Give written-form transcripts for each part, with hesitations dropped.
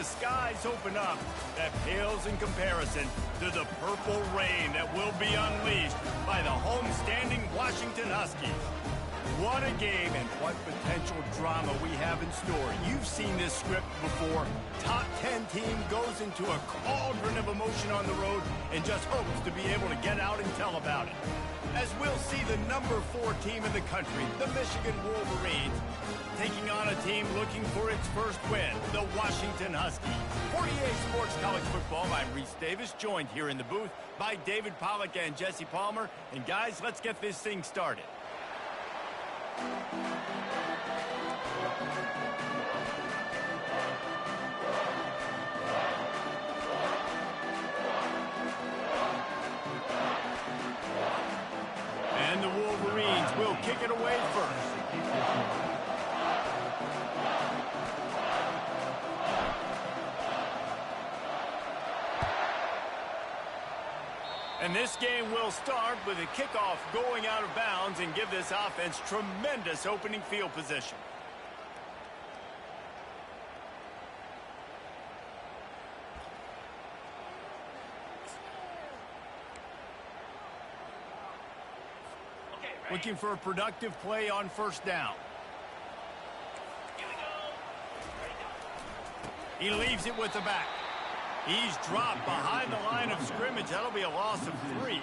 skies open up, that pales in comparison to the purple rain that will be unleashed by the homestanding Washington Huskies. What a game and what potential drama we have in store. You've seen this script before. Top 10 team goes into a cauldron of emotion on the road and just hopes to be able to get out and tell about it. As we'll see the number 4 team in the country, the Michigan Wolverines, taking on a team looking for its first win, the Washington Huskies. For EA Sports College Football, I'm Reese Davis, joined here in the booth by David Pollack and Jesse Palmer. And guys, let's get this thing started. And the Wolverines will kick it away first. And this game will start with a kickoff going out of bounds and give this offense tremendous opening field position. Looking for a productive play on first down. He leaves it with the back. He's dropped behind the line of scrimmage. That'll be a loss of 3.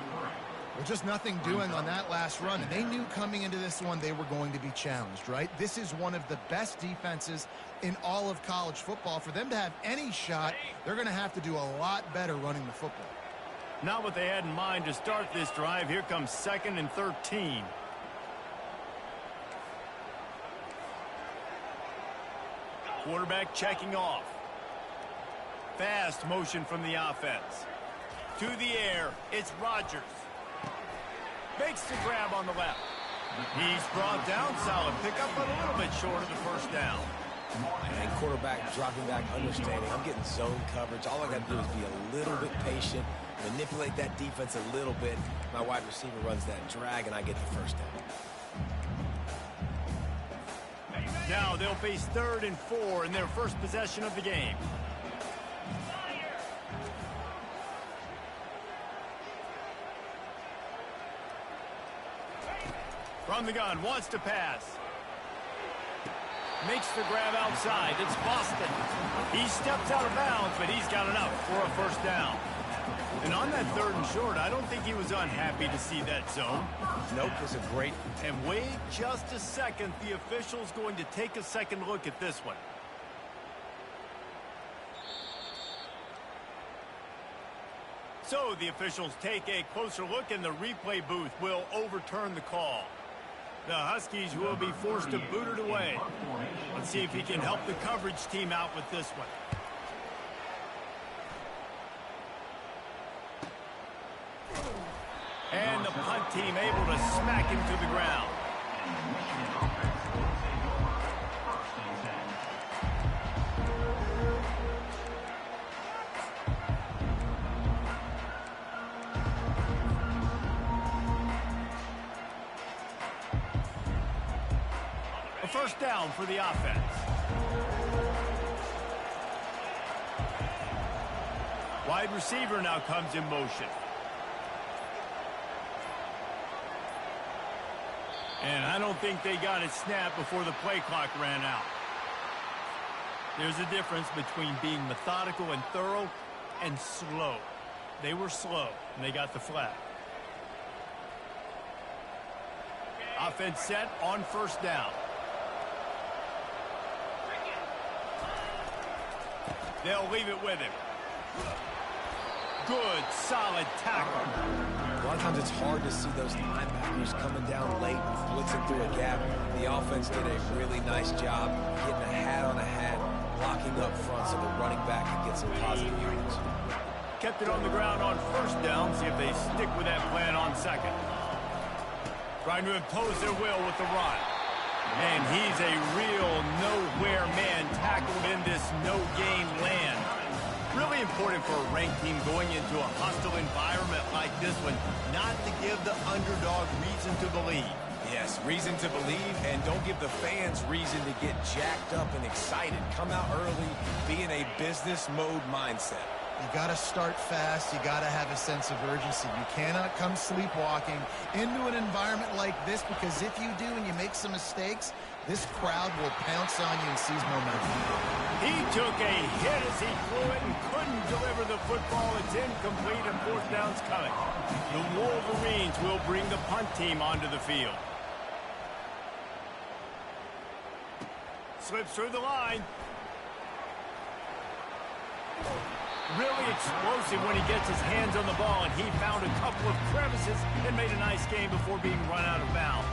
Well, just nothing doing on that last run. And they knew coming into this one they were going to be challenged, right? This is one of the best defenses in all of college football. For them to have any shot, they're going to have to do a lot better running the football. Not what they had in mind to start this drive. Here comes 2nd and 13. Quarterback checking off. Fast motion from the offense. To the air, it's Rodgers. Makes the grab on the left. He's brought down, solid pickup, but a little bit short of the first down. And quarterback dropping back, understanding I'm getting zone coverage. All I got to do is be a little bit patient, manipulate that defense a little bit. My wide receiver runs that drag, and I get the first down. Now they'll face 3rd and 4 in their first possession of the game. From the gun, wants to pass. Makes the grab outside. It's Boston. He steps out of bounds, but he's got enough for a first down. And on that 3rd and short, I don't think he was unhappy to see that zone. Nope, it's a great. And wait just a second. The official's going to take a second look at this one. So the officials take a closer look, and the replay booth will overturn the call. The Huskies will be forced to boot it away. Let's see if he can help the coverage team out with this one. And the punt team able to smack him to the ground. A first down for the offense. Wide receiver now comes in motion. And I don't think they got it snapped before the play clock ran out. There's a difference between being methodical and thorough and slow. They were slow, and they got the flag. Offense set on first down. They'll leave it with him. Good, solid tackle. A lot of times it's hard to see those linebackers coming down late, blitzing through a gap. The offense did a really nice job getting a hat on a hat, blocking up front so the running back can get some positive yards. Kept it on the ground on first down. See if they stick with that plan on second. Trying to impose their will with the run. And he's a real nowhere man tackled in this no-gain land. Really important for a ranked team going into a hostile environment like this one not to give the underdog reason to believe. Yes, reason to believe, and don't give the fans reason to get jacked up and excited. Come out early, be in a business mode mindset. You got to start fast. You got to have a sense of urgency. You cannot come sleepwalking into an environment like this, because if you do and you make some mistakes, this crowd will pounce on you and seize momentum. He took a hit as he threw it and couldn't deliver the football. It's incomplete and fourth down's coming. The Wolverines will bring the punt team onto the field. Slips through the line. Really explosive when he gets his hands on the ball, and he found a couple of crevices and made a nice game before being run out of bounds.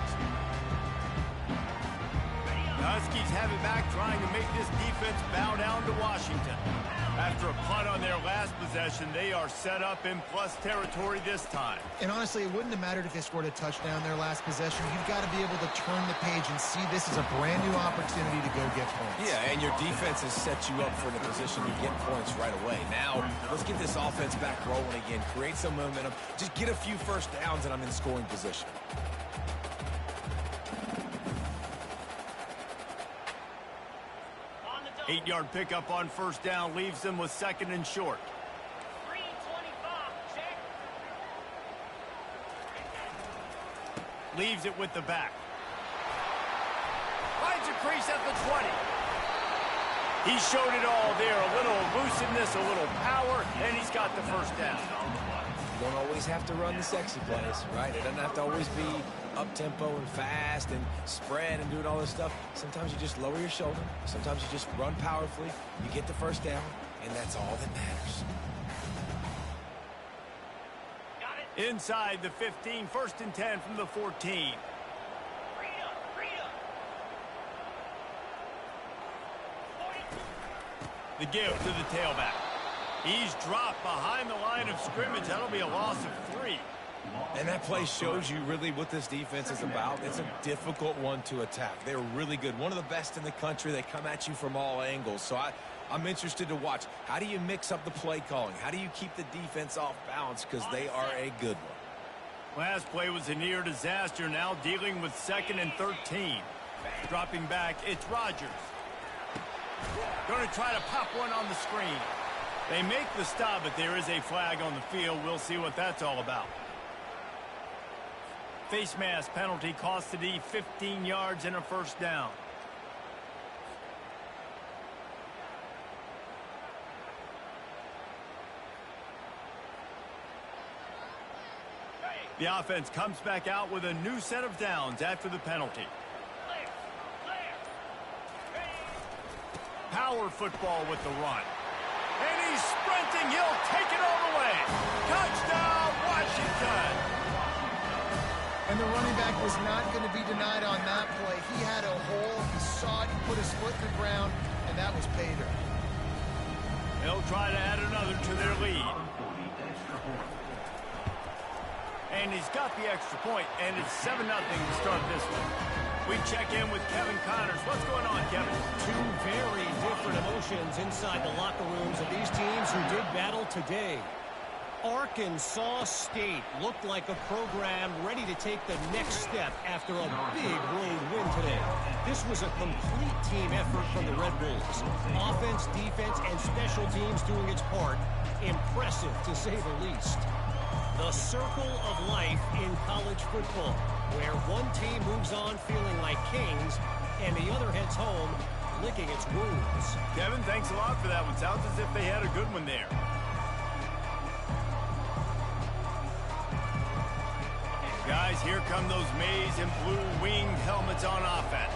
The Huskies have it back, trying to make this defense bow down to Washington. After a punt on their last possession, they are set up in plus territory this time. And honestly, it wouldn't have mattered if they scored a touchdown their last possession. You've got to be able to turn the page and see this as a brand new opportunity to go get points. Yeah, and your defense has set you up for the position to get points right away. Now, let's get this offense back rolling again, create some momentum, just get a few first downs, and I'm in scoring position. 8-yard pickup on first down leaves them with second and short. 3:25, check. Leaves it with the back. Finds a crease at the 20. He showed it all there. A little elusiveness, a little power, and he's got the first down. You don't always have to run the sexy plays, right? It doesn't have to always be up-tempo and fast and spread and doing all this stuff. Sometimes you just lower your shoulder. Sometimes you just run powerfully. You get the first down, and that's all that matters. Got it. Inside the 15, first and 10 from the 14. Freedom. The give to the tailback. He's dropped behind the line of scrimmage. That'll be a loss of 3. And that play shows you really what this defense is about. It's a difficult one to attack. They're really good. One of the best in the country. They come at you from all angles. So I'm interested to watch. How do you mix up the play calling? How do you keep the defense off balance? Because they are a good one. Last play was a near disaster. Now dealing with second and 13. Dropping back, it's Rodgers. Going to try to pop one on the screen. They make the stop, but there is a flag on the field. We'll see what that's all about. Face mask penalty cost the D 15 yards and a first down. The offense comes back out with a new set of downs after the penalty. Power football with the run. And he's sprinting. He'll take it all the way. Touchdown, Washington. And the running back was not going to be denied on that play. He had a hole. He saw it. He put his foot in the ground, and that was pay dirt. They'll try to add another to their lead. And he's got the extra point, and it's 7-0 to start this one. We check in with Kevin Connors. What's going on, Kevin? Two very different emotions inside the locker rooms of these teams who did battle today. Arkansas State looked like a program ready to take the next step after a big road win today. This was a complete team effort from the Red Bulls. Offense, defense, and special teams doing its part. Impressive, to say the least. The circle of life in college football, where one team moves on feeling like kings, and the other heads home licking its wounds. Kevin, thanks a lot for that one. Sounds as if they had a good one there. Guys, here come those maize and blue winged helmets on offense.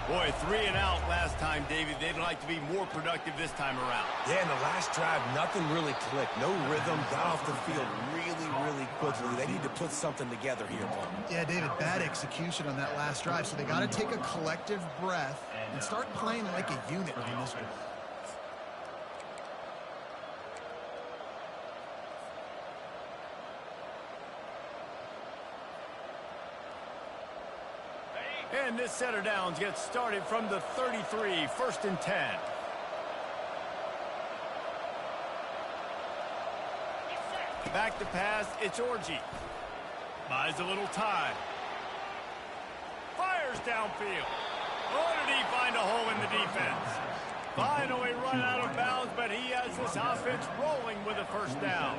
Boy, 3 and out last time, David. They'd like to be more productive this time around. Yeah, in the last drive, nothing really clicked. No rhythm, got off the field really quickly. They need to put something together here, Paul. Yeah, David, bad execution on that last drive. So they got to take a collective breath and start playing like a unit on this one. And this set of downs gets started from the 33, first and 10. Back to pass, it's Orji. Buys a little time. fires downfield. Oh, did he find a hole in the defense? Finally run out of bounds, but he has this offense rolling with a first down.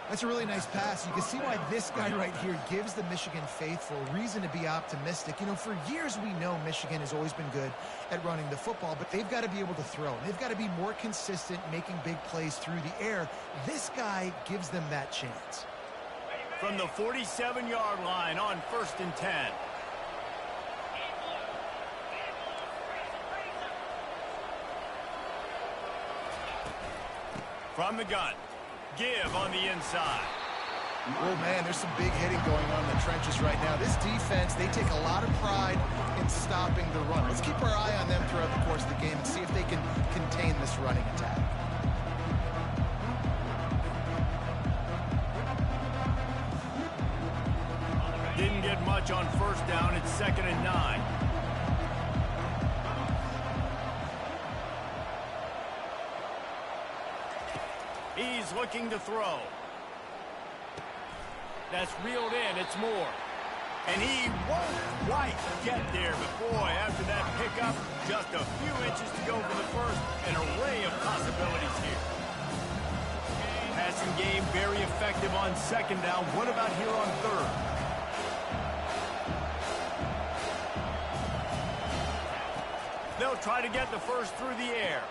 That's a really nice pass. You can see why this guy right here gives the Michigan faithful reason to be optimistic. You know, for years we know Michigan has always been good at running the football, but they've got to be able to throw. They've got to be more consistent making big plays through the air. This guy gives them that chance. From the 47-yard line on 1st and 10. From the gun. Give on the inside. Oh, man, there's some big hitting going on in the trenches right now. This defense, they take a lot of pride in stopping the run. Let's keep our eye on them throughout the course of the game and see if they can contain this running attack. Didn't get much on 1st down. It's 2nd and 9. He's looking to throw. That's reeled in. It's Moore. And he won't quite get there. But, boy, after that pickup, just a few inches to go for the first. An array of possibilities here. Passing game very effective on 2nd down. What about here on 3rd? They'll try to get the first through the air.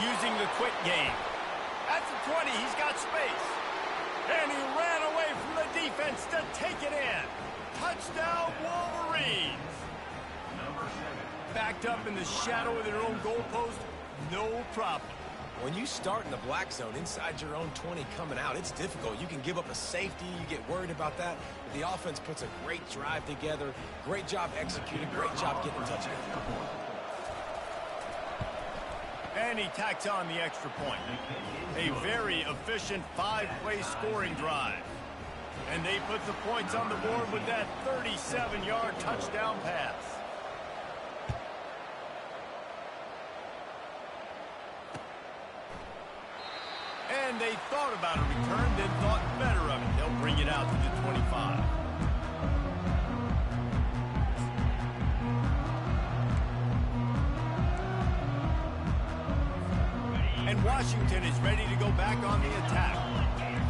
Using the quick game. At the 20, he's got space. And he ran away from the defense to take it in. Touchdown, Wolverines. Backed up in the shadow of their own goalpost, no problem. When you start in the black zone inside your own 20 coming out, it's difficult. You can give up a safety. You get worried about that. But the offense puts a great drive together. Great job executing. Great job getting a touchdown. And he tacks on the extra point. A very efficient 5-play scoring drive. And they put the points on the board with that 37-yard touchdown pass. And they thought about a return, then thought better of it. They'll bring it out to the 25. And Washington is ready to go back on the attack.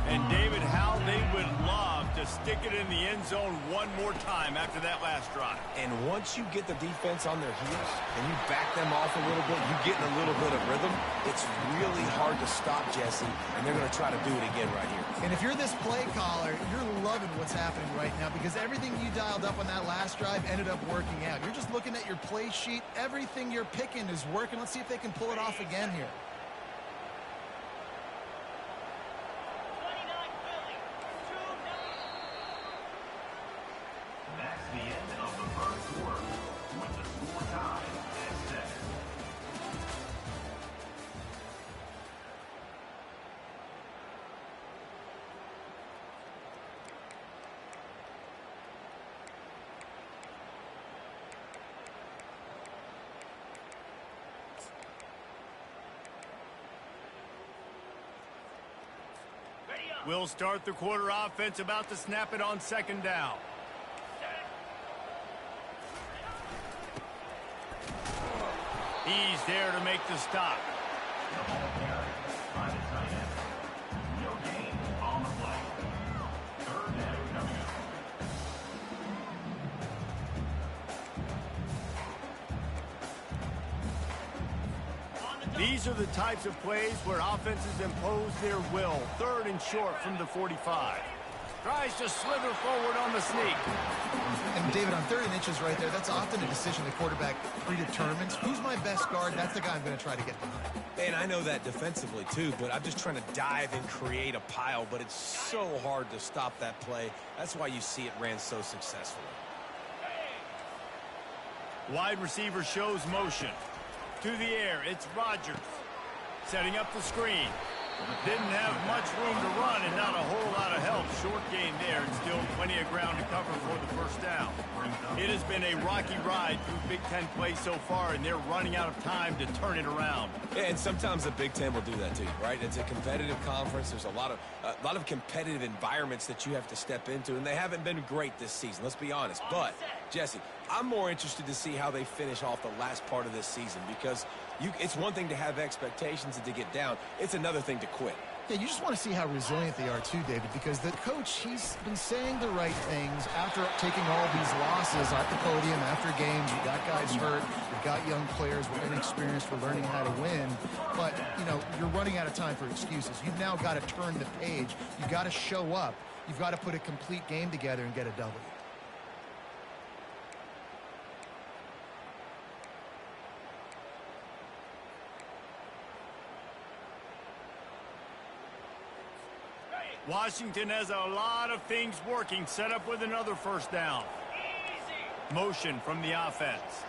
And David, how they would love to stick it in the end zone one more time after that last drive. And once you get the defense on their heels and you back them off a little bit, you get in a little bit of rhythm, it's really hard to stop, Jesse, and they're going to try to do it again right here. And if you're this play caller, you're loving what's happening right now because everything you dialed up on that last drive ended up working out. You're just looking at your play sheet. Everything you're picking is working. Let's see if they can pull it off again here. We'll start the quarter offense, about to snap it on 2nd down. He's there to make the stop. These are the types of plays where offenses impose their will. 3rd and short from the 45. Tries to slither forward on the sneak. And David, on 3rd and inches right there, that's often a decision the quarterback predetermines. Who's my best guard? That's the guy I'm going to try to get behind. And I know that defensively too, but I'm just trying to dive and create a pile, but it's so hard to stop that play. That's why you see it ran so successfully. Wide receiver shows motion. To the air, it's Rodgers. Setting up the screen. Didn't have much room to run and not a whole lot of help. Short gain there and still plenty of ground to cover for the first down. It has been a rocky ride through Big Ten play so far, and they're running out of time to turn it around. Yeah, and sometimes the Big Ten will do that to you, right? It's a competitive conference. There's a lot of competitive environments that you have to step into, and they haven't been great this season, let's be honest. But, Jesse, I'm more interested to see how they finish off the last part of this season because it's one thing to have expectations and to get down. It's another thing to quit. Yeah, you just want to see how resilient they are too, David, because the coach, he's been saying the right things after taking all these losses at the podium after games. You got guys hurt, you got young players, we're inexperienced, we're learning how to win. But, you know, you're running out of time for excuses. You've now got to turn the page. You've got to show up. You've got to put a complete game together and get a W. Washington has a lot of things working, set up with another first down. Motion from the offense.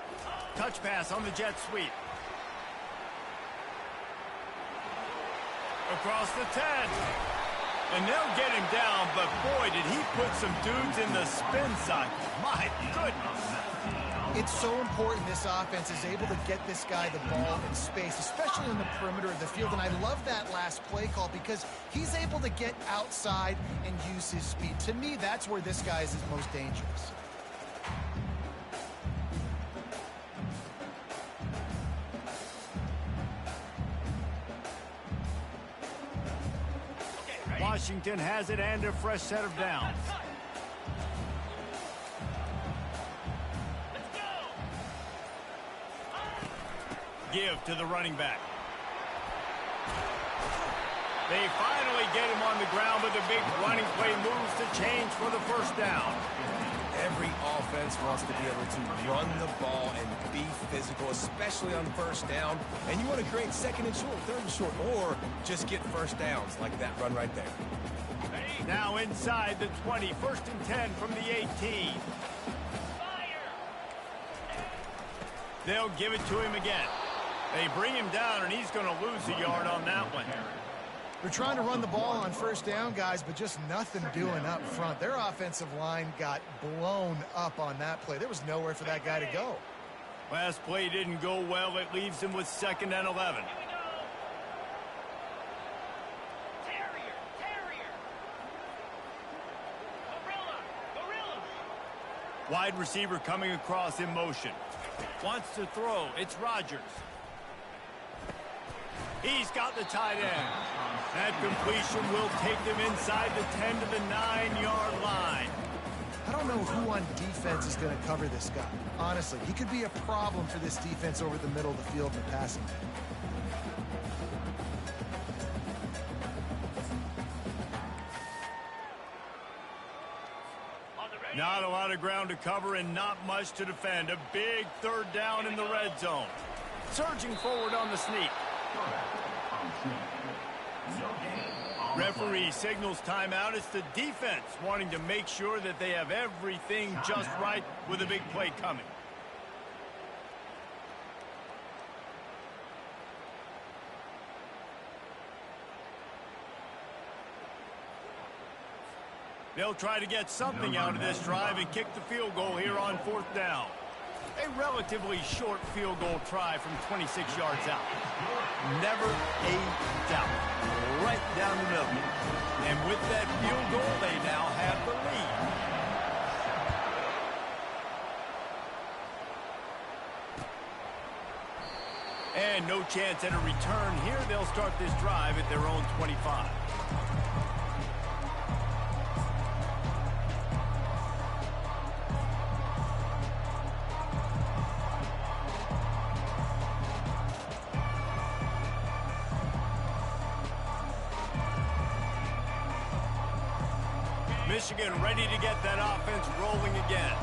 Touch pass on the jet sweep. Across the 10. And they'll get him down, but boy, did he put some dudes in the spin cycle. My goodness. It's so important this offense is able to get this guy the ball in space, especially in the perimeter of the field. And I love that last play call because he's able to get outside and use his speed. To me, that's where this guy is his most dangerous. Washington has it and a fresh set of downs. Give to the running back. They finally get him on the ground, but the big running play moves to change for the first down. Every offense wants to be able to run the ball and be physical, especially on first down. And you want to create second and short, third and short, or just get first downs like that run right there. Now inside the 20, first and 10 from the 18. They'll give it to him again. They bring him down, and he's going to lose a yard on that one. They're trying to run the ball on first down, guys, but just nothing doing up front. Their offensive line got blown up on that play. There was nowhere for that guy to go. Last play didn't go well. It leaves him with 2nd and 11. Wide receiver coming across in motion. Wants to throw. It's Rodgers. He's got the tight end. That completion will take them inside the 10 to the 9-yard line. I don't know who on defense is going to cover this guy. Honestly, he could be a problem for this defense over the middle of the field in the passing game. Not a lot of ground to cover and not much to defend. A big third down in the red zone. Surging forward on the sneak. Referee signals timeout. It's the defense wanting to make sure that they have everything just right with a big play coming. They'll try to get something out of this drive and kick the field goal here on 4th down. A relatively short field goal try from 26 yards out. Never a doubt. Right down the middle. And with that field goal, they now have the lead. And no chance at a return here. They'll start this drive at their own 25. Michigan ready to get that offense rolling again.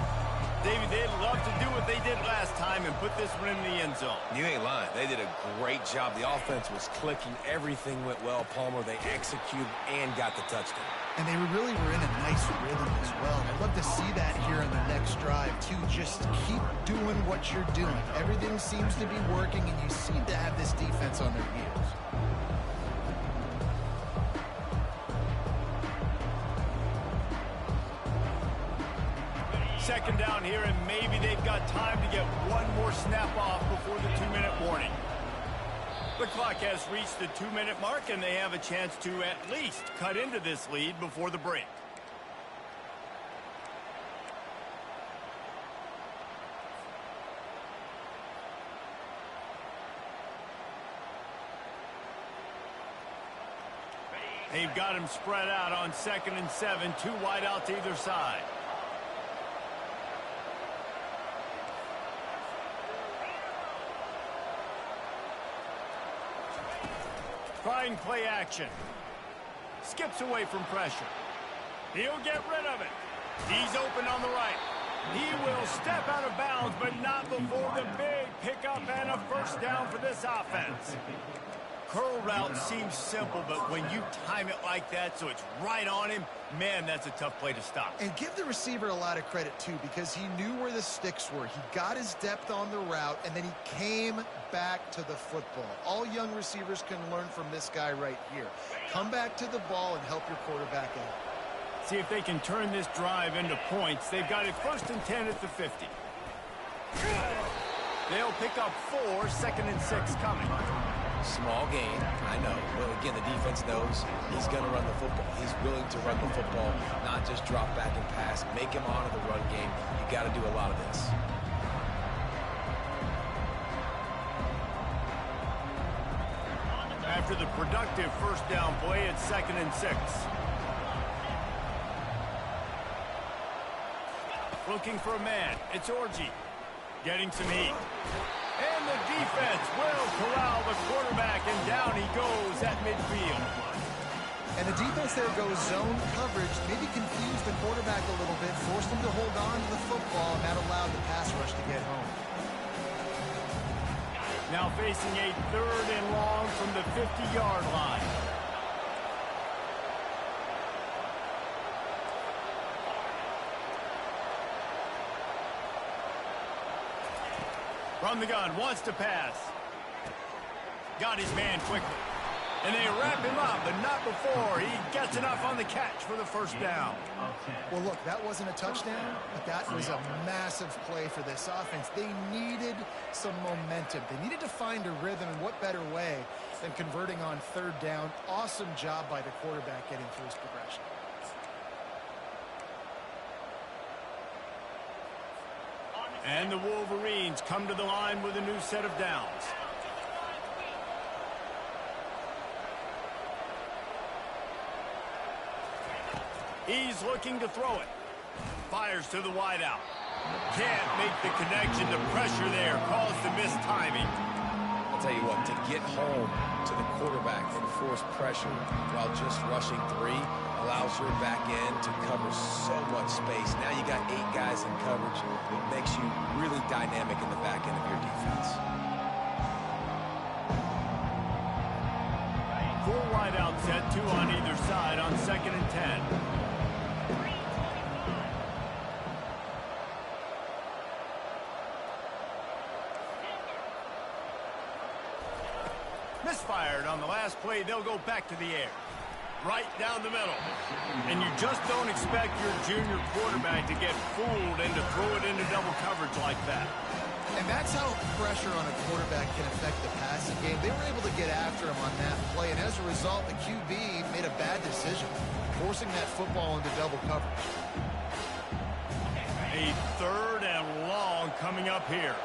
David, they'd love to do what they did last time and put this one in the end zone. You ain't lying. They did a great job. The offense was clicking. Everything went well. Palmer, they executed and got the touchdown. And they really were in a nice rhythm as well. I'd love to see that here in the next drive, too. Just keep doing what you're doing. Everything seems to be working, and you seem to have this defense on their heels. second down here, and maybe they've got time to get one more snap off before the 2-minute warning. The clock has reached the 2-minute mark, and they have a chance to at least cut into this lead before the break. They've got him spread out on 2nd and 7, 2 wide out to either side. Trying play action. Skips away from pressure. He'll get rid of it. He's open on the right. He will step out of bounds, but not before the big pickup and a first down for this offense. Curl route seems simple, but when you time it like that so it's right on him, man, that's a tough play to stop. And give the receiver a lot of credit, too, because he knew where the sticks were. He got his depth on the route, and then he came back to the football. All young receivers can learn from this guy right here. Come back to the ball and help your quarterback out. See if they can turn this drive into points. They've got it 1st and 10 at the 50. They'll pick up 4, 2nd and 6 coming. Small gain, I know. But again, the defense knows he's going to run the football. He's willing to run the football, not just drop back and pass. Make him honor the run game. You got to do a lot of this. After the productive first down play, it's 2nd and 6. Looking for a man. It's Orji. Getting some heat. And the defense will corral the quarterback, and down he goes at midfield. And the defense there goes zone coverage, maybe confused the quarterback a little bit, forced him to hold on to the football, and that allowed the pass rush to get home. Now facing a 3rd and long from the 50-yard line. From the gun, wants to pass. Got his man quickly. And they wrap him up, but not before he gets enough on the catch for the first down. Well, look, that wasn't a touchdown, but that was a massive play for this offense. They needed some momentum. They needed to find a rhythm, and what better way than converting on 3rd down. Awesome job by the quarterback getting through his progression. And the Wolverines come to the line with a new set of downs. He's looking to throw it. Fires to the wideout. Can't make the connection. The pressure there caused the missed timing. I'll tell you what, to get home to the quarterback and force pressure while just rushing 3 allows your back end to cover so much space. Now you got 8 guys in coverage. It makes you really dynamic in the back end of your defense. 4 wideouts set, 2 on either side on 2nd and 10. Misfired on the last play. They'll go back to the air. Right down the middle. And you just don't expect your junior quarterback to get fooled and to throw it into double coverage like that. And that's how pressure on a quarterback can affect the passing game. They were able to get after him on that play, and as a result, the QB made a bad decision, forcing that football into double coverage. A 3rd and long coming up here.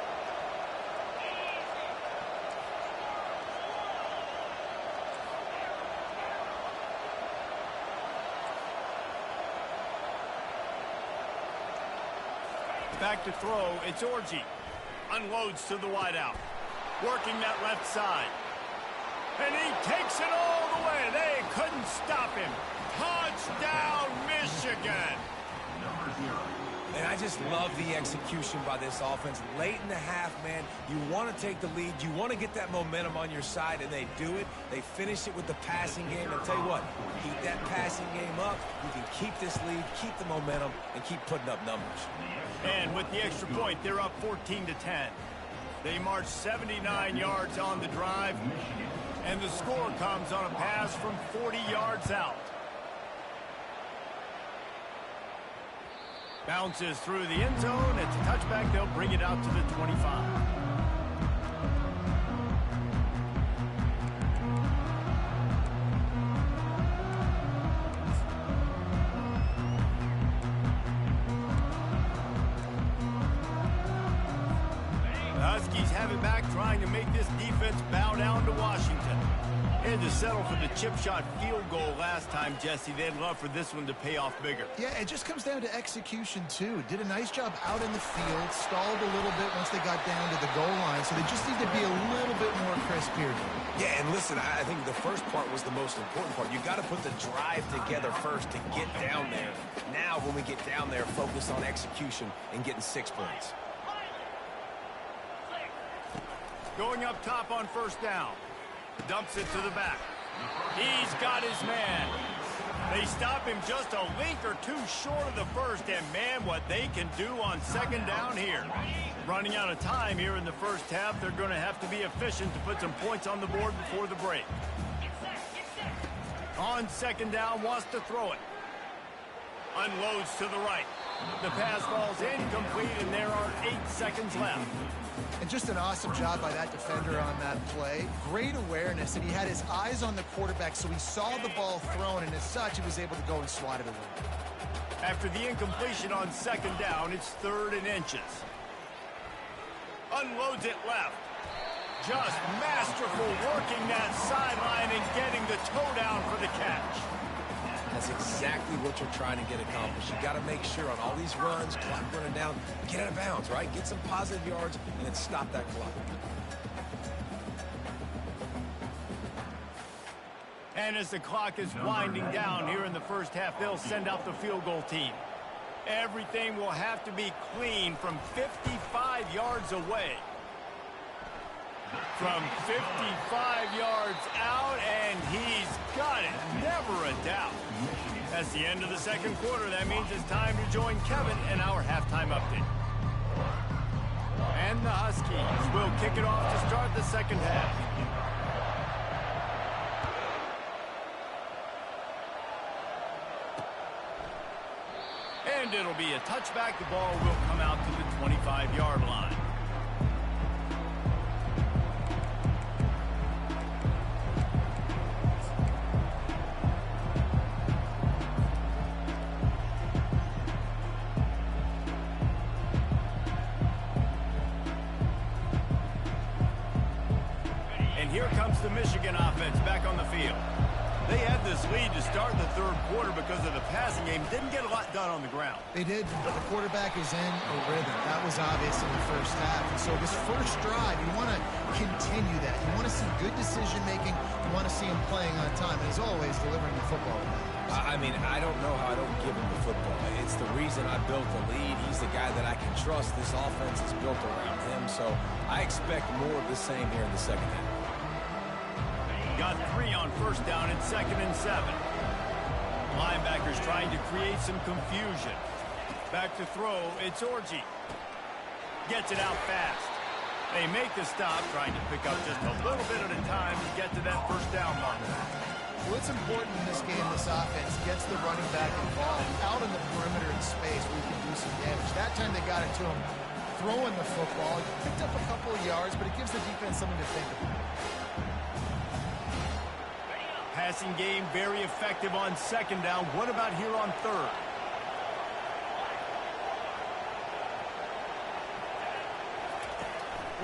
Back to throw, it's Orji. Unloads to the wideout. Working that left side. And he takes it all the way. They couldn't stop him. Touchdown, Michigan. And I just love the execution by this offense. Late in the half, man, you want to take the lead. You want to get that momentum on your side, and they do it. They finish it with the passing game. I'll tell you what, keep that passing game up. You can keep this lead, keep the momentum, and keep putting up numbers. And with the extra point, they're up 14-10. They march 79 yards on the drive, and the score comes on a pass from 40 yards out. Bounces through the end zone. It's a touchback. They'll bring it out to the 25. The Huskies have it back, trying to make this defense bow down to Washington. Had to settle for the chip shot field goal last time, Jesse. They'd love for this one to pay off bigger. Yeah, it just comes down to execution, too. Did a nice job out in the field, stalled a little bit once they got down to the goal line, so they just need to be a little bit more crisp here. Yeah, and listen, I think the first part was the most important part. You got to put the drive together first to get down there. Now, when we get down there, focus on execution and getting 6 points. Going up top on first down. Dumps it to the back. He's got his man. They stop him just a link or two short of the first, and man, what they can do on second down here. Running out of time here in the first half, they're going to have to be efficient to put some points on the board before the break. On second down, wants to throw it. Unloads to the right. The pass falls incomplete, and there are 8 seconds left. And just an awesome job by that defender on that play. Great awareness, and he had his eyes on the quarterback, so he saw the ball thrown, and as such, he was able to go and swat it away. After the incompletion on second down, it's 3rd and inches. Unloads it left. Just masterful working that sideline and getting the toe down for the catch. That's exactly what you're trying to get accomplished. You got to make sure on all these runs, clock running down, get out of bounds, right? Get some positive yards and then stop that clock. And as the clock is winding down here in the first half, they'll send out the field goal team. Everything will have to be clean from 55 yards away. From 55 yards out, and he's got it. Never a doubt. That's the end of the second quarter. That means it's time to join Kevin in our halftime update. And the Huskies will kick it off to start the second half. And it'll be a touchback. The ball will come out to the 25-yard line. Here comes the Michigan offense back on the field. They had this lead to start the third quarter because of the passing game. Didn't get a lot done on the ground. They did, but the quarterback is in a rhythm. That was obvious in the first half. And so this first drive, you want to continue that. You want to see good decision-making. You want to see him playing on time. And as always, delivering the football. I mean, I don't know how I don't give him the football. It's the reason I built the lead. He's the guy that I can trust. This offense is built around him. So I expect more of the same here in the second half. Got 3 on first down and 2nd and 7. Linebackers trying to create some confusion. Back to throw, it's Orji. Gets it out fast. They make the stop, trying to pick up just a little bit at a time to get to that first down line. Well, it's important in this game, this offense gets the running back involved out in the perimeter in space where he can do some damage. That time they got it to him throwing the football. He picked up a couple of yards, but it gives the defense something to think about. Passing game very effective on second down. What about here on third?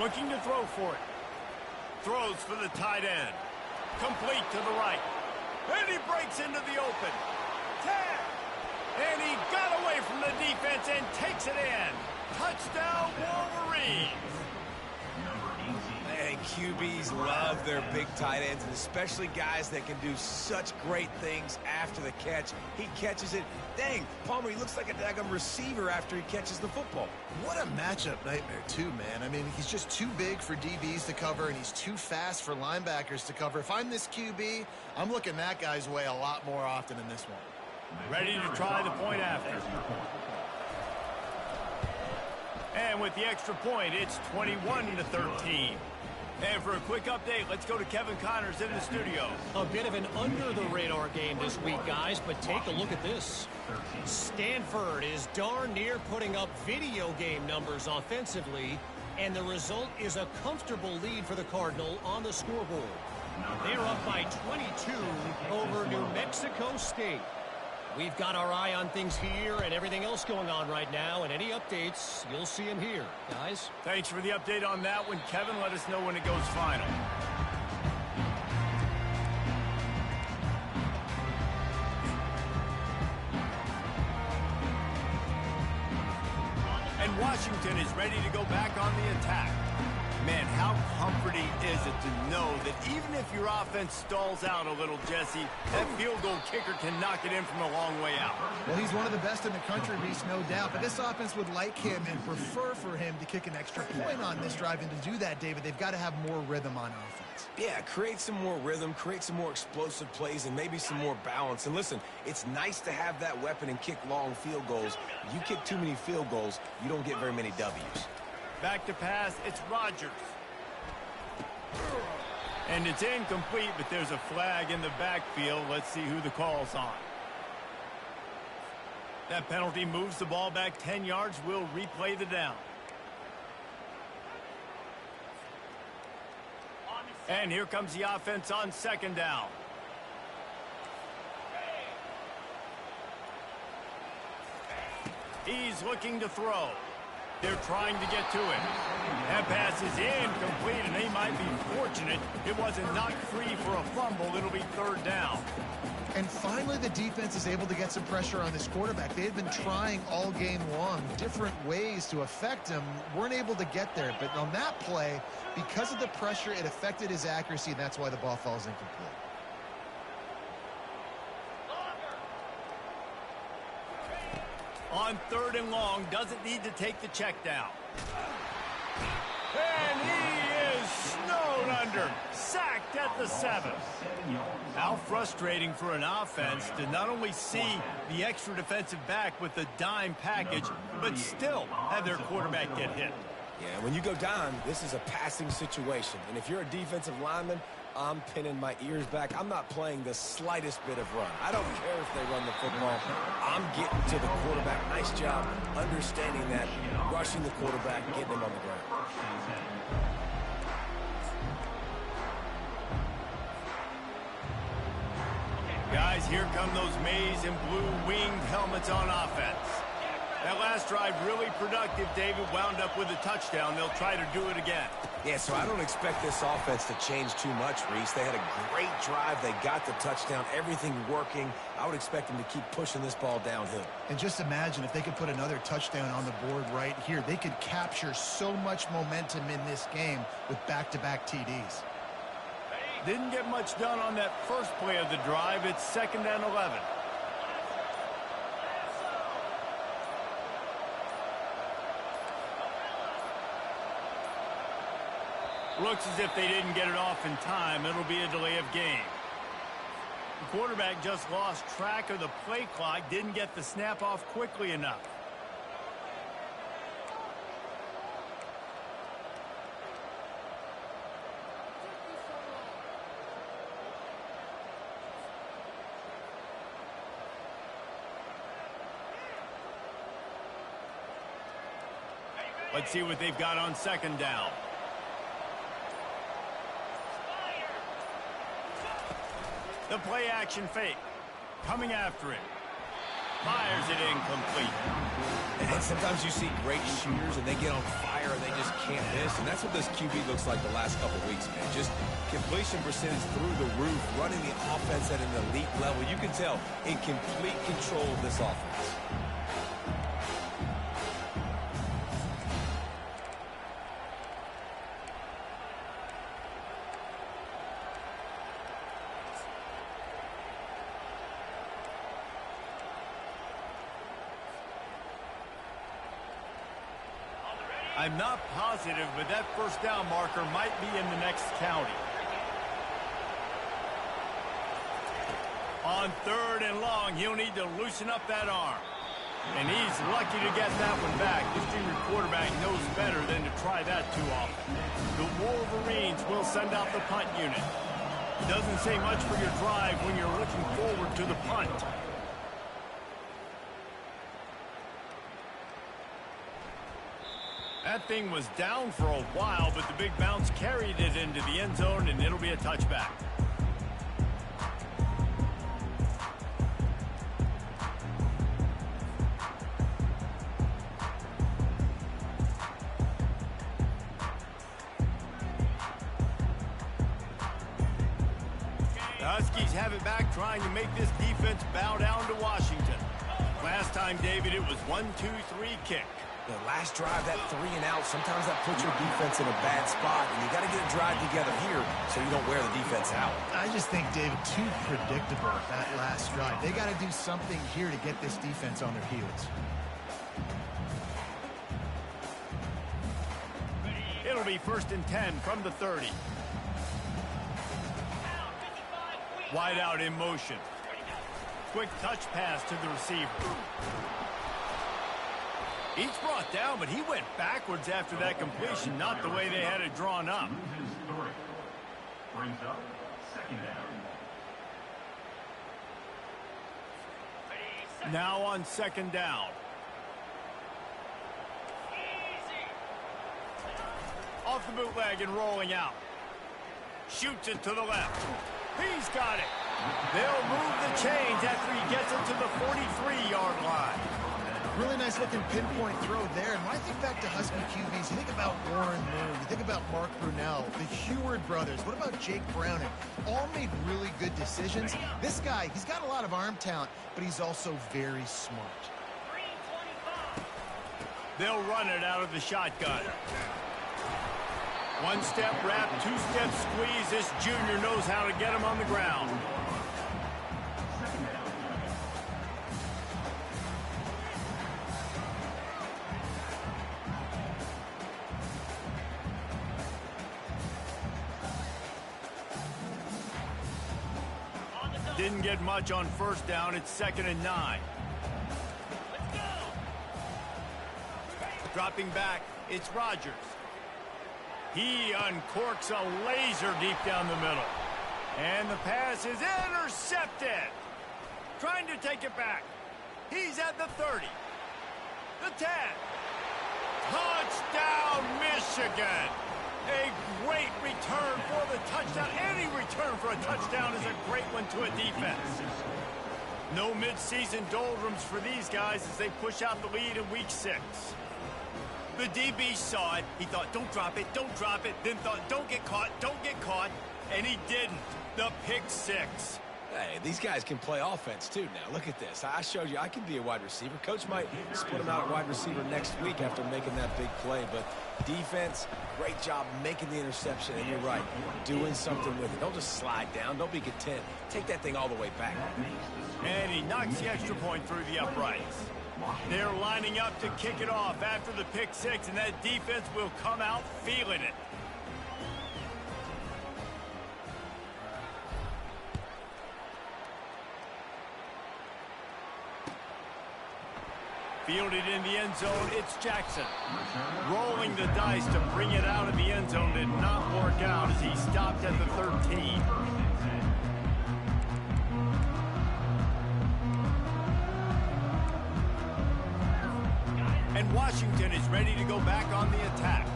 Looking to throw for it. Throws for the tight end. Complete to the right. And he breaks into the open. Tag! And he got away from the defense and takes it in. Touchdown, Wolverines! Hey, QBs love their big tight ends, and especially guys that can do such great things after the catch. He catches it. Dang, Palmer, he looks like a daggum receiver after he catches the football. What a matchup nightmare, too, man. I mean, he's just too big for DBs to cover, and he's too fast for linebackers to cover. If I'm this QB, I'm looking that guy's way a lot more often in this one. Ready to try the point after. And with the extra point, it's 21-13. And for a quick update, let's go to Kevin Connors in the studio. A bit of an under-the-radar game this week, guys, but take a look at this. Stanford is darn near putting up video game numbers offensively, and the result is a comfortable lead for the Cardinal on the scoreboard. They're up by 22 over New Mexico State. We've got our eye on things here and everything else going on right now, and any updates, you'll see them here, guys. Thanks for the update on that one, Kevin. Let us know when it goes final. And Washington is ready to go back on the attack. Man, how comforting is it to know that even if your offense stalls out a little, Jesse, that field goal kicker can knock it in from a long way out. Well, he's one of the best in the country, Reese, no doubt. But this offense would like him and prefer for him to kick an extra point on this drive. And to do that, David, they've got to have more rhythm on offense. Yeah, create some more rhythm, create some more explosive plays, and maybe some more balance. And listen, it's nice to have that weapon and kick long field goals. You kick too many field goals, you don't get very many W's. Back to pass, it's Rodgers. And it's incomplete, but there's a flag in the backfield. Let's see who the call's on. That penalty moves the ball back 10 yards. We'll replay the down. And here comes the offense on second down. He's looking to throw. They're trying to get to him. That pass is incomplete, and they might be fortunate it wasn't knocked free for a fumble. It'll be third down. And finally, the defense is able to get some pressure on this quarterback. They had been trying all game long different ways to affect him. Weren't able to get there. But on that play, because of the pressure, it affected his accuracy, and that's why the ball falls incomplete. On third and long, doesn't need to take the check down. And he is snowed under, sacked at the 7. How frustrating for an offense to not only see the extra defensive back with the dime package, but still have their quarterback get hit. Yeah, when you go down, this is a passing situation. And if you're a defensive lineman, I'm pinning my ears back. I'm not playing the slightest bit of run. I don't care if they run the football. I'm getting to the quarterback. Nice job understanding that, rushing the quarterback, getting him on the ground. Guys, here come those maize and blue winged helmets on offense. That last drive really productive. David wound up with a touchdown. They'll try to do it again. Yeah, so I don't expect this offense to change too much, Reese. They had a great drive. They got the touchdown. Everything working. I would expect them to keep pushing this ball downhill. And just imagine if they could put another touchdown on the board right here. They could capture so much momentum in this game with back-to-back TDs. Didn't get much done on that first play of the drive. It's 2nd and 11. Looks as if they didn't get it off in time. It'll be a delay of game. The quarterback just lost track of the play clock, didn't get the snap off quickly enough. Let's see what they've got on second down. The play action fake. Coming after it. Fires it incomplete. And sometimes you see great shooters and they get on fire and they just can't miss. And that's what this QB looks like the last couple weeks, man. Just completion percentage through the roof, running the offense at an elite level. You can tell in complete control of this offense. I'm not positive, but that first down marker might be in the next county. On third and long, he'll need to loosen up that arm. And he's lucky to get that one back. This junior quarterback knows better than to try that too often. The Wolverines will send out the punt unit. Doesn't say much for your drive when you're looking forward to the punt. That thing was down for a while, but the big bounce carried it into the end zone, and it'll be a touchback. The Huskies have it back, trying to make this defense bow down to Washington. Last time, David, it was 1-2-3 kick. The last drive, that 3 and out, sometimes that puts your defense in a bad spot, and you got to get a drive together here so you don't wear the defense out. I just think, David, too predictable, that last drive. They got to do something here to get this defense on their heels. It'll be 1st and 10 from the 30. Wide out in motion. Quick touch pass to the receiver. He's brought down, but he went backwards after that completion, not the way they had it drawn up. Brings up 2nd down. Now on 2nd down. Off the bootleg and rolling out. Shoots it to the left. He's got it. They'll move the chains after he gets it to the 43-yard line. Really nice looking pinpoint throw there. And when I think back to Husky QBs, you think about Warren Moon, you think about Mark Brunell, the Heward brothers. What about Jake Browning? All made really good decisions. This guy, he's got a lot of arm talent, but he's also very smart. They'll run it out of the shotgun. 1-step wrap, 2-step squeeze. This junior knows how to get him on the ground. Didn't get much on 1st down. It's 2nd and 9. Dropping back, it's Rodgers. He uncorks a laser deep down the middle. And the pass is intercepted. Trying to take it back. He's at the 30. The 10. Touchdown, Michigan. A great return for the touchdown. Any return for a touchdown is a great one to a defense. No midseason doldrums for these guys as they push out the lead in week 6. The DB saw it. He thought, don't drop it, then thought, don't get caught, and he didn't. The pick 6. Hey, these guys can play offense, too, now. Look at this. I showed you I can be a wide receiver. Coach might split him out at wide receiver next week after making that big play. But defense, great job making the interception. And you're right, doing something with it. Don't just slide down. Don't be content. Take that thing all the way back. And he knocks the extra point through the uprights. They're lining up to kick it off after the pick 6, and that defense will come out feeling it. Fielded in the end zone, it's Jackson. Rolling the dice to bring it out of the end zone did not work out as he stopped at the 13. And Washington is ready to go back on the attack.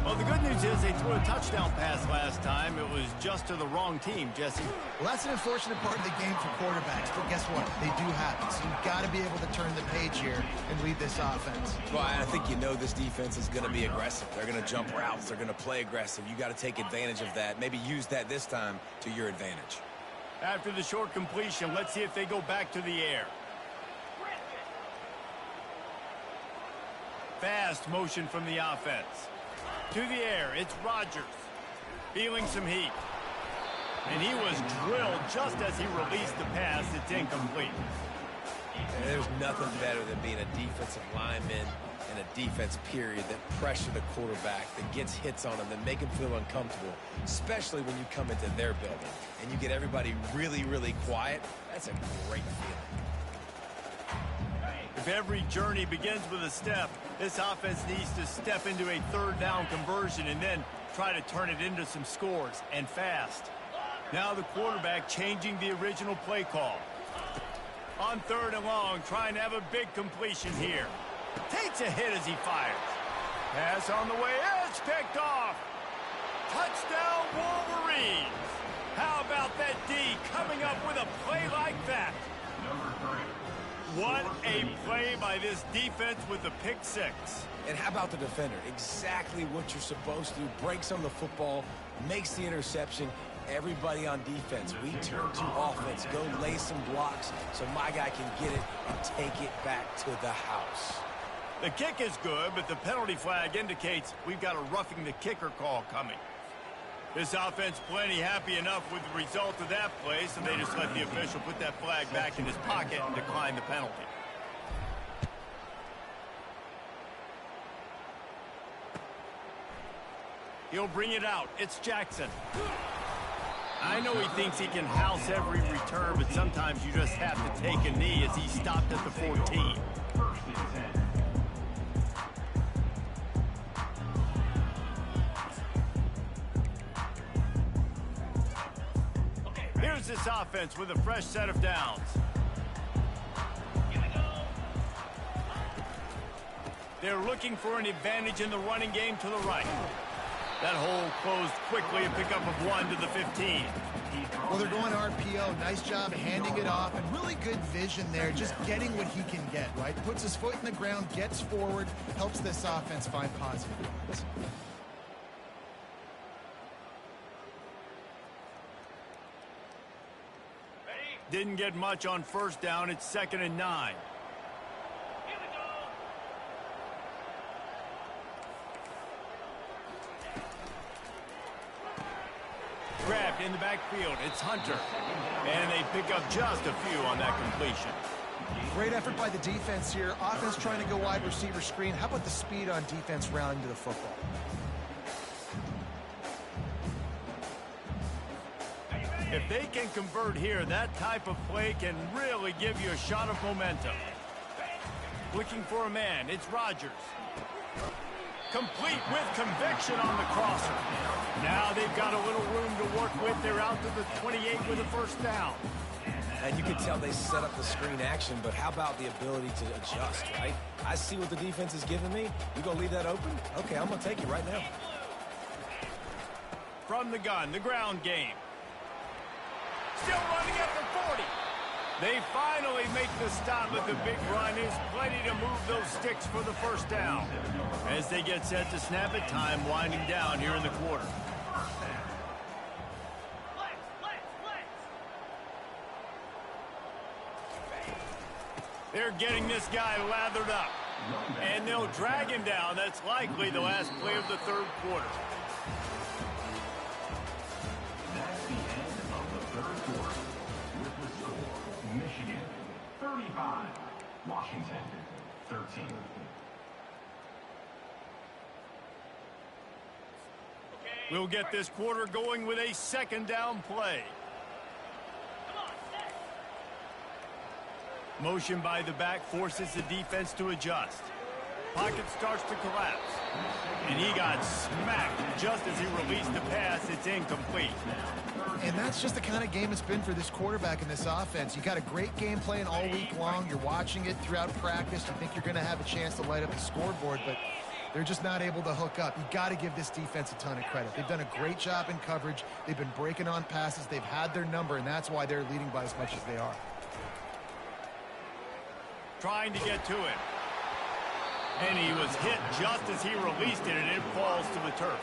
Well, the good news is they threw a touchdown pass last time. It was just to the wrong team, Jesse. Well, that's an unfortunate part of the game for quarterbacks, but guess what? They do happen. So you've got to be able to turn the page here and lead this offense. Well, I think you know this defense is going to be aggressive. They're going to jump routes. They're going to play aggressive. You got to take advantage of that. Maybe use that this time to your advantage. After the short completion, let's see if they go back to the air. Fast motion from the offense. To the air, it's Rodgers. Feeling some heat. And he was drilled just as he released the pass. It's incomplete. There's nothing better than being a defensive lineman and a defense period that pressure the quarterback, that gets hits on him, that make him feel uncomfortable, especially when you come into their building and you get everybody really, really quiet. That's a great feeling. The If every journey begins with a step, this offense needs to step into a third down conversion and then try to turn it into some scores, and fast. Now the quarterback changing the original play call. On 3rd and long, trying to have a big completion here. Takes a hit as he fires. Pass on the way, it's picked off. Touchdown, Wolverines. How about that D coming up with a play like that? What a play by this defense with the pick 6. And how about the defender? Exactly what you're supposed to do. Breaks on the football, makes the interception. Everybody on defense, we turn to offense. Go lay some blocks so my guy can get it and take it back to the house. The kick is good, but the penalty flag indicates we've got a roughing the kicker call coming. This offense plenty happy enough with the result of that play, so they just let the official put that flag back in his pocket and decline the penalty. He'll bring it out. It's Jackson. I know he thinks he can house every return, but sometimes you just have to take a knee as he stopped at the 14. Here's this offense with a fresh set of downs. They're looking for an advantage in the running game to the right. That hole closed quickly, a pickup of 1 to the 15. Well, they're going RPO. Nice job handing it off, and really good vision there, just getting what he can get, right? Puts his foot in the ground, gets forward, helps this offense find positive points. Didn't get much on 1st down. It's 2nd and 9. Grabbed in the backfield. It's Hunter. And they pick up just a few on that completion. Great effort by the defense here. Offense trying to go wide receiver screen. How about the speed on defense rounding to the football? If they can convert here, that type of play can really give you a shot of momentum. Looking for a man. It's Rodgers. Complete with conviction on the crosser. Now they've got a little room to work with. They're out to the 28 with a 1st down. And you can tell they set up the screen action, but how about the ability to adjust, right? I see what the defense is giving me. You gonna leave that open? Okay, I'm gonna take it right now. From the gun, the ground game. Still running at the 40. They finally make the stop, but the big run is plenty to move those sticks for the 1st down. As they get set to snap it, time winding down here in the quarter. They're getting this guy lathered up. And they'll drag him down. That's likely the last play of the 3rd quarter. That's the end of the 3rd quarter. With the score, Michigan 35, Washington 13. We'll get this quarter going with a 2nd down play. Motion by the back forces the defense to adjust. Pocket starts to collapse. And he got smacked just as he released the pass. It's incomplete. And that's just the kind of game it's been for this quarterback in this offense. You got a great game plan all week long. You're watching it throughout practice. You think you're going to have a chance to light up the scoreboard, but they're just not able to hook up. You got to give this defense a ton of credit. They've done a great job in coverage. They've been breaking on passes. They've had their number, and that's why they're leading by as much as they are. Trying to get to it. And he was hit just as he released it, and it falls to the turf.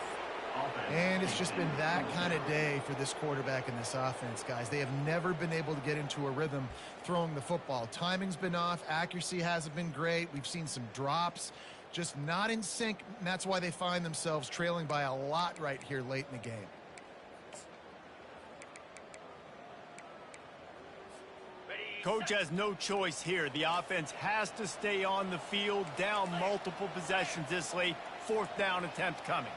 And it's just been that kind of day for this quarterback in this offense, guys. They have never been able to get into a rhythm throwing the football. Timing's been off. Accuracy hasn't been great. We've seen some drops. Just not in sync, and that's why they find themselves trailing by a lot right here late in the game. Coach has no choice here. The offense has to stay on the field, down multiple possessions this late. 4th down attempt coming.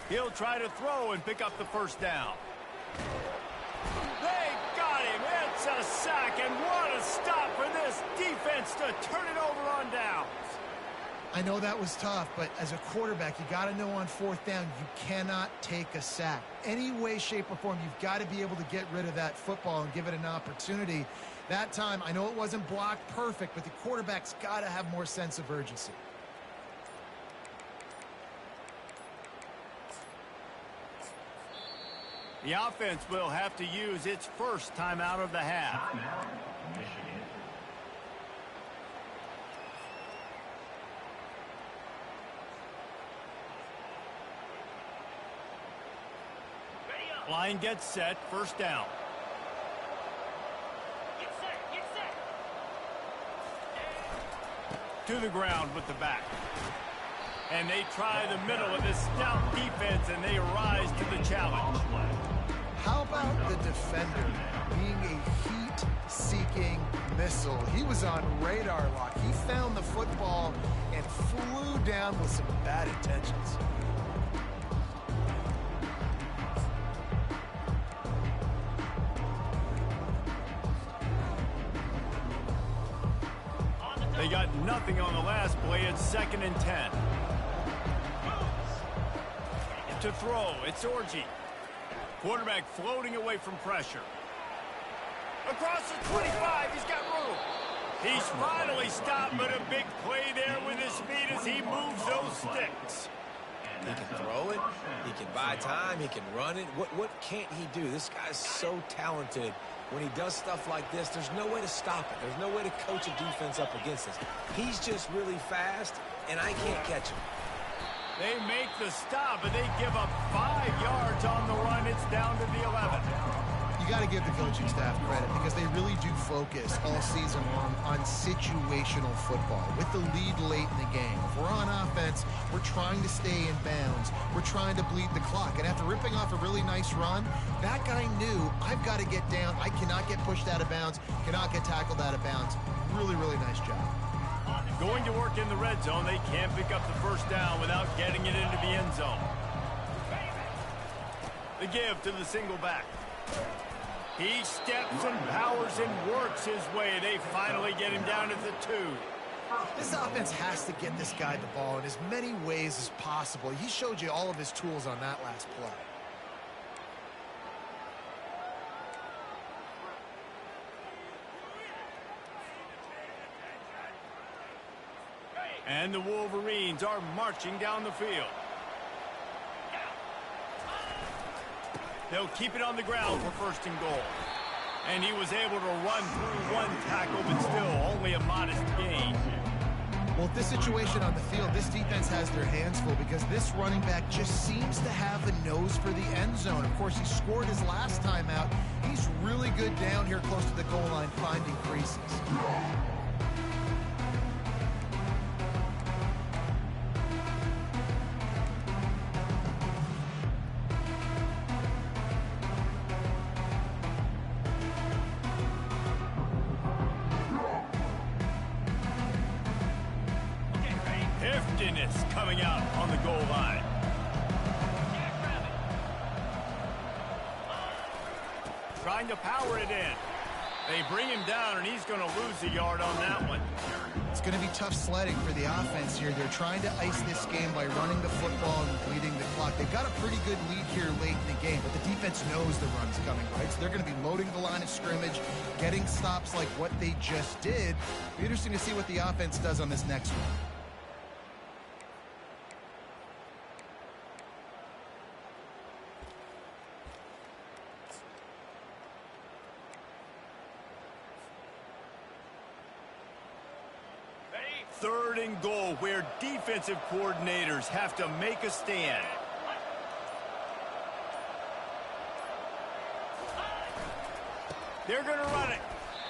He'll try to throw and pick up the 1st down. They got him. It's a sack, and what a stop for this defense to turn it over on downs. I know that was tough, but as a quarterback, you got to know on fourth down, you cannot take a sack. Any way, shape, or form, you've got to be able to get rid of that football and give it an opportunity. That time, I know it wasn't blocked perfect, but the quarterback's got to have more sense of urgency. The offense will have to use its first timeout of the half. Timeout, Michigan. Ready up. Line gets set, first down. Get set. Get set. To the ground with the back. And they try the middle of this stout defense, and they rise to the challenge. How about the defender being a heat-seeking missile? He was on radar lock. He found the football and flew down with some bad intentions. They got nothing on the last play. It's 2nd and 10. To throw, it's Orji. Quarterback floating away from pressure. Across the 25, he's got room. He's finally stopped, but a big play there with his feet as he moves those sticks. He can throw it. He can buy time. He can run it. What can't he do? This guy's so talented. When he does stuff like this, there's no way to stop it. There's no way to coach a defense up against this. He's just really fast, and I can't catch him. They make the stop, and they give up 5 yards on the run. It's down to the 11. You got to give the coaching staff credit because they really do focus all season long on situational football with the lead late in the game. If we're on offense, we're trying to stay in bounds. We're trying to bleed the clock. And after ripping off a really nice run, that guy knew, I've got to get down. I cannot get pushed out of bounds, cannot get tackled out of bounds. Really, really nice job. Going to work in the red zone, they can't pick up the first down without getting it into the end zone. The give to the single back. He steps and powers and works his way. They finally get him down at the 2. This offense has to get this guy the ball in as many ways as possible. He showed you all of his tools on that last play. And the Wolverines are marching down the field. They'll keep it on the ground for 1st and goal. And he was able to run through 1 tackle, but still only a modest gain. Well, this situation on the field, this defense has their hands full because this running back just seems to have a nose for the end zone. Of course, he scored his last time out. He's really good down here close to the goal line, finding creases. Coming out on the goal line. Trying to power it in. They bring him down, and he's going to lose a yard on that one. It's going to be tough sledding for the offense here. They're trying to ice this game by running the football and bleeding the clock. They've got a pretty good lead here late in the game, but the defense knows the run's coming, right? So they're going to be loading the line of scrimmage, getting stops like what they just did. It'll be interesting to see what the offense does on this next one. Third and goal, where defensive coordinators have to make a stand. They're going to run it.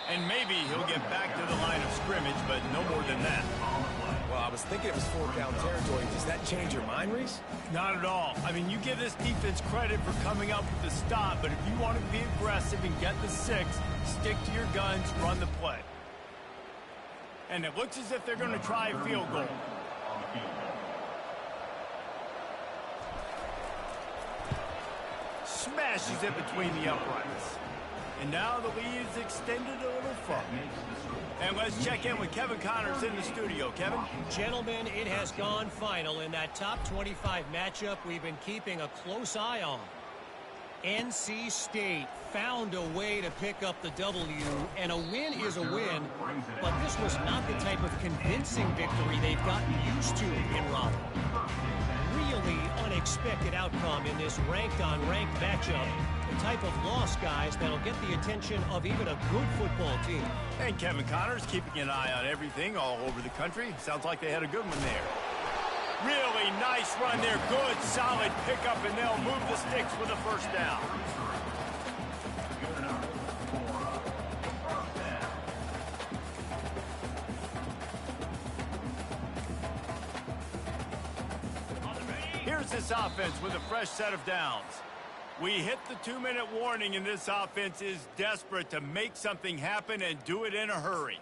And maybe he'll get back to the line of scrimmage, but no more than that. Well, I was thinking it was 4th down territory. Does that change your mind, Reese? Not at all. I mean, you give this defense credit for coming up with the stop, but if you want to be aggressive and get the 6, stick to your guns, run the play. And it looks as if they're going to try a field goal. Smashes it between the uprights. And now the lead's extended a little further. And let's check in with Kevin Connors in the studio. Kevin? Gentlemen, it has gone final in that top 25 matchup we've been keeping a close eye on. NC State found a way to pick up the W, and a win is a win, but this was not the type of convincing victory they've gotten used to in Raleigh. Really unexpected outcome in this ranked-on-ranked matchup. The type of loss, guys, that'll get the attention of even a good football team. And Kevin Connors keeping an eye on everything all over the country. Sounds like they had a good one there. Really nice run there. Good, solid pickup, and they'll move the sticks with a first down. Here's this offense with a fresh set of downs. We hit the 2-minute warning, and this offense is desperate to make something happen and do it in a hurry.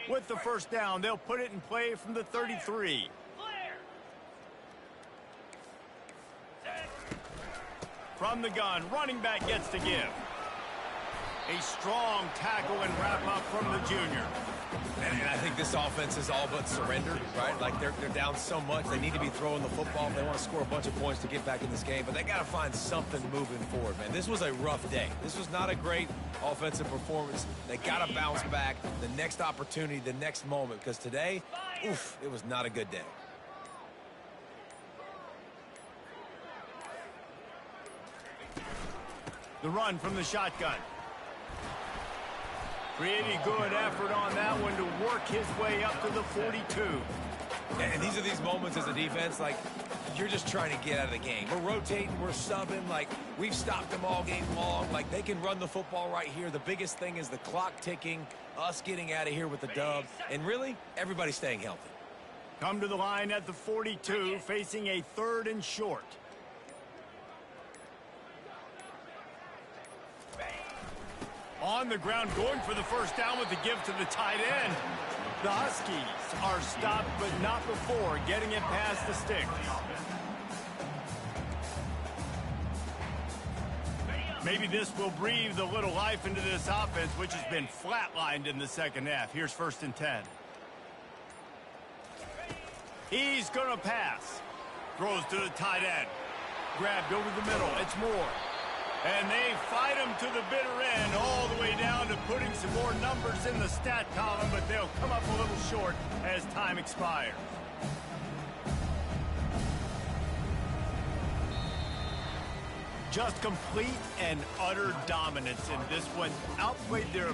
With the first down, they'll put it in play from the 33. From the gun, running back gets to give. A strong tackle and wrap up from the junior. And I think this offense is all but surrendered, right? Like they're down so much, they need to be throwing the football if they want to score a bunch of points to get back in this game. But they got to find something moving forward, man. This was a rough day. This was not a great offensive performance. They got to bounce back the next opportunity, the next moment, because today, oof, it was not a good day. The run from the shotgun. Pretty good effort on that one to work his way up to the 42. And these are these moments as a defense, like, you're just trying to get out of the game. We're rotating, we're subbing, like, we've stopped them all game long. Like, they can run the football right here. The biggest thing is the clock ticking, us getting out of here with the dub, and really, everybody staying healthy. Come to the line at the 42, facing a 3rd and short. On the ground, going for the first down with the give to the tight end. The Huskies are stopped, but not before getting it past the sticks. Maybe this will breathe a little life into this offense, which has been flatlined in the second half. Here's 1st and 10. He's going to pass. Throws to the tight end. Grabbed over the middle. It's Moore. And they fight him to the bitter end, all the way down to putting some more numbers in the stat column, but they'll come up a little short as time expires. Just complete and utter dominance in this one. Outplayed their